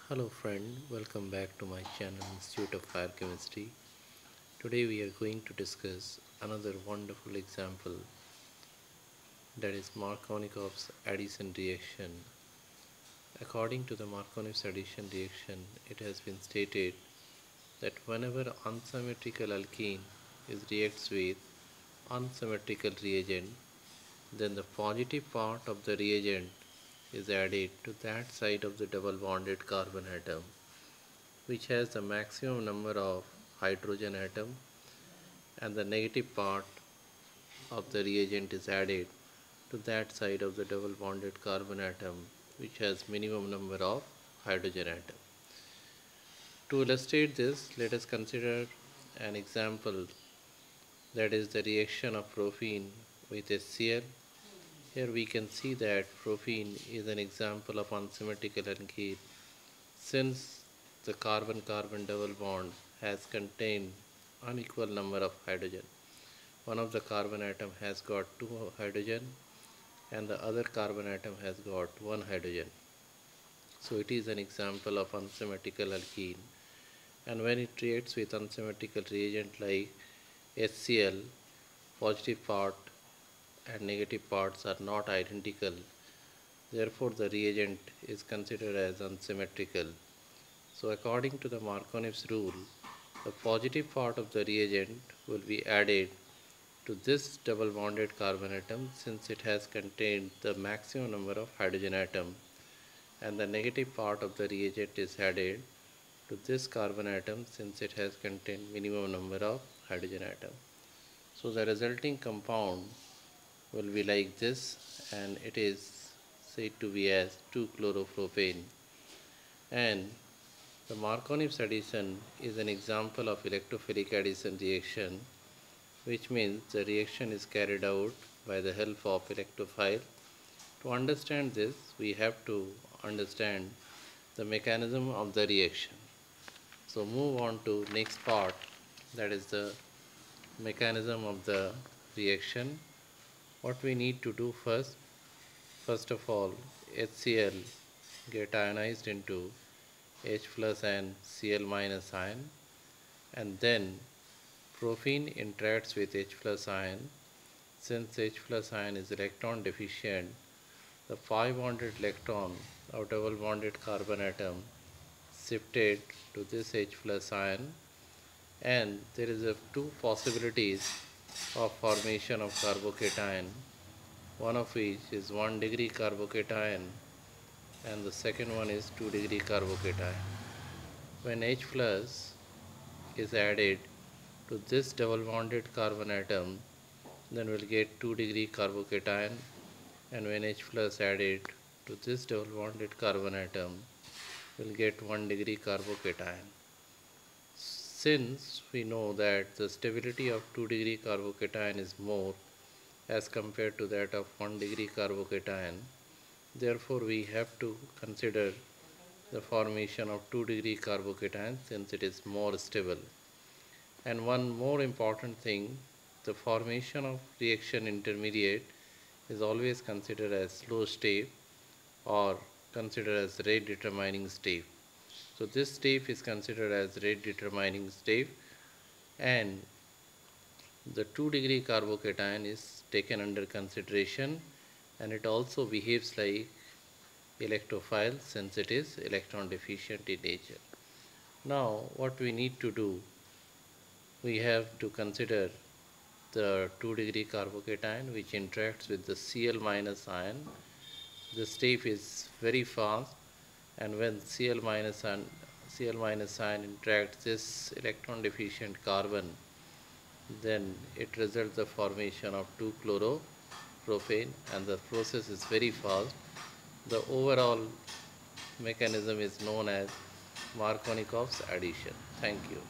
Hello friend, welcome back to my channel Institute of Fire Chemistry. Today we are going to discuss another wonderful example, that is Markownikoffs addition reaction. According to the Markownikoffs addition reaction, it has been stated that whenever unsymmetrical alkene reacts with unsymmetrical reagent, then the positive part of the reagent is added to that side of the double bonded carbon atom which has the maximum number of hydrogen atom, and the negative part of the reagent is added to that side of the double bonded carbon atom which has minimum number of hydrogen atom. To illustrate this, let us consider an example, that is the reaction of propene with HCl. Here we can see that propene is an example of unsymmetrical alkene, since the carbon-carbon double bond has contained unequal number of hydrogen. One of the carbon atom has got 2 hydrogen and the other carbon atom has got 1 hydrogen. So it is an example of unsymmetrical alkene, and when it reacts with unsymmetrical reagent like HCl, positive part and negative parts are not identical. Therefore the reagent is considered as unsymmetrical. So according to the Markownikoffs rule, the positive part of the reagent will be added to this double bonded carbon atom since it has contained the maximum number of hydrogen atom, and the negative part of the reagent is added to this carbon atom since it has contained minimum number of hydrogen atom. So the resulting compound will be like this, and it is said to be as 2-chloropropane. And the Markownikoffs addition is an example of electrophilic addition reaction, which means the reaction is carried out by the help of electrophile. To understand this, we have to understand the mechanism of the reaction. So move on to next part, that is the mechanism of the reaction. What we need to do first of all, HCl get ionized into H plus and Cl minus ion, and then propene interacts with H plus ion. Since H plus ion is electron deficient, the 5 bonded electron of double bonded carbon atom shifted to this H plus ion, and there is 2 possibilities of formation of carbocation, one of which is 1 degree carbocation and the second one is 2 degree carbocation. When H plus is added to this double bonded carbon atom, then we'll get 2 degree carbocation, and when H plus added to this double bonded carbon atom, we'll get 1 degree carbocation. Since we know that the stability of 2 degree carbocation is more as compared to that of 1 degree carbocation, therefore we have to consider the formation of 2 degree carbocation since it is more stable. And one more important thing, the formation of reaction intermediate is always considered as slow step or considered as rate determining step. So this step is considered as rate determining step, and the 2 degree carbocation is taken under consideration, and it also behaves like electrophile since it is electron deficient in nature. Now what we need to do, we have to consider the 2 degree carbocation which interacts with the Cl minus ion. The step is very fast, and when Cl minus ion interacts this electron deficient carbon, then it results the formation of 2-chloropropane, and the process is very fast. The overall mechanism is known as Markownikoffs addition. Thank you.